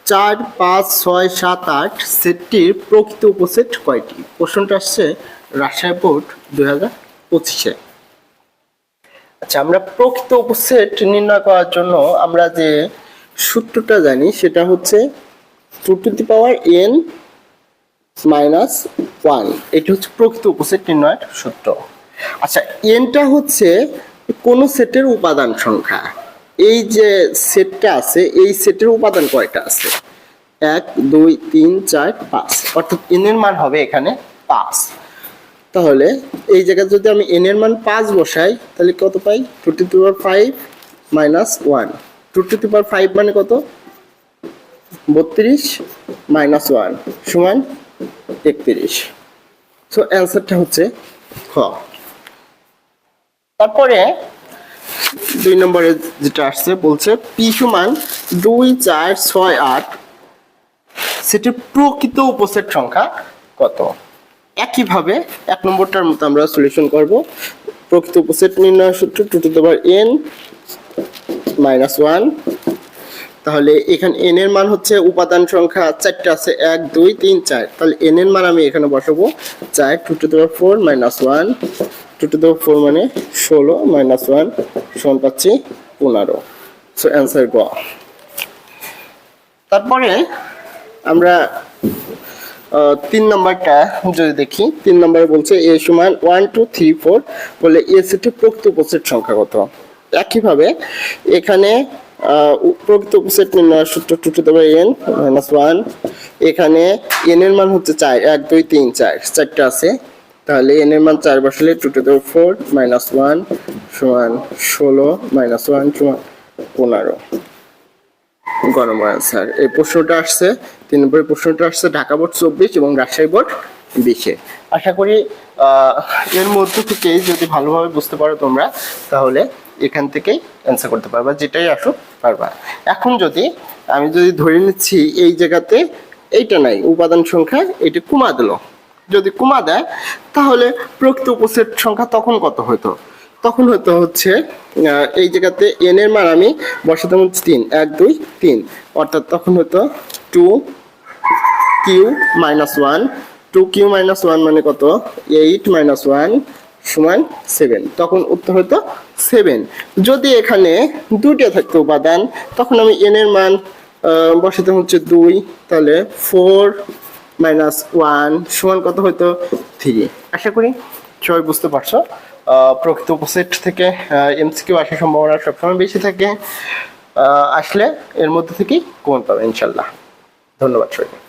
4, 5, 6, 7, 8 সেটটির প্রকৃত উপসেট কয়টি? প্রশ্নটা আসছে রাজশাহী বোর্ড 2025-এ। আচ্ছা, আমরা প্রকৃত উপসেট নির্ণয় করার জন্য আমরা যে সূত্রটা জানি সেটা হচ্ছে 2 to the power n minus 1। এটা হচ্ছে প্রকৃত উপসেট নির্ণয়ের সূত্র। আচ্ছা, এনটা হচ্ছে কোন সেটের উপাদান সংখ্যা। এই যে সেটটা আছে এই সেটের উপাদান কয়টা আছে? 1, 2, 3, 4, 5, অর্থাৎ n এর মান হবে এখানে 5। তাহলে এই জায়গায় যদি আমি n এর মান 5 বসাই তাহলে কত পাই? 2 to the power 5 minus 1। 2 to the power 5 মানে কত? 32 মাইনাস 1 সমান 31। সো অ্যান্সারটা হচ্ছে খ। তারপরে 2 নম্বরে যেটা আসছে বলছে পি সমান 2, 4, 6, 8 সেটের প্রকৃত উপসেট সংখ্যা কত? একইভাবে 1 নম্বরটার মতো আমরা সলিউশন করব। প্রকৃত উপসেট নির্ণয় সূত্র 2 to the power n minus 1। তাহলে এখানে n এর মান হচ্ছে উপাদান সংখ্যা 4টা আছে 1, 2, 3, 4। তাহলে n এর মান আমি এখানে বসাবো 4। 2 to the power 4 minus 1। 2 to the power 4 মানে 16 মাইনাস 1 সমান পাচ্ছি 15। সো অ্যান্সার গ। তারপরে আমরা 3 নম্বরটা যদি দেখি, 3 নম্বরে বলছে a সমান 1, 2, 3, 4 বলে a সেটের প্রকৃত উপসেট সংখ্যা কত? একইভাবে এখানে প্রকৃত উপসেট নির্ণয়ের সূত্র 2 to the power n minus 1। এখানে n এর মান হচ্ছে 4, 1, 2, 3, 4 চারটা আছে। তাহলে n এর মান 4 বসালে 2 টু দি পাওয়ার 4 মাইনাস 1 সমান 16 মাইনাস 1 সমান 15। গণম অ্যান্সার। এই প্রশ্নটা আসছে 3 নম্বরের প্রশ্নটা আসছে ঢাকা বোর্ড 24 এবং রাজশাহী বোর্ড 20-এ। আশা করি এর মধ্যে থেকেই যদি ভালোভাবে বুঝতে পারো তোমরা তাহলে এখান থেকেই অ্যান্সার করতে পারবা, যেটাই আসুক পারবা। এখন আমি যদি ধরে নিচ্ছি এই জায়গাতে এইটা নাই, উপাদান সংখ্যা এটা কমা দিল, যদি কমা দেয় তাহলে প্রকৃত উপসেট সংখ্যা তখন কত হতো? তখন হচ্ছে এই জায়গাতে n এর মান আমি বসাতাম 3, 1, 2, 3, অর্থাৎ তখন হতো 2q মাইনাস 1। 2q মাইনাস 1 মানে কত? 8 মাইনাস 1 সমান 7। তখন উত্তর হতো 7। যদি এখানে দুটো থাকতো উপাদান তখন আমি n এর মান বসাতাম হচ্ছে 2। তাহলে 4 মাইনাস 1 সমান কত হতো? 3। আশা করি সবাই বুঝতে পারছো। প্রকৃত উপসেট থেকে এমসিকিউ আসার সম্ভাবনা সবসময় বেশি থাকে। আসলে এর মধ্যে থেকেই কমন পাবে ইনশাল্লাহ। ধন্যবাদ সবাইকে।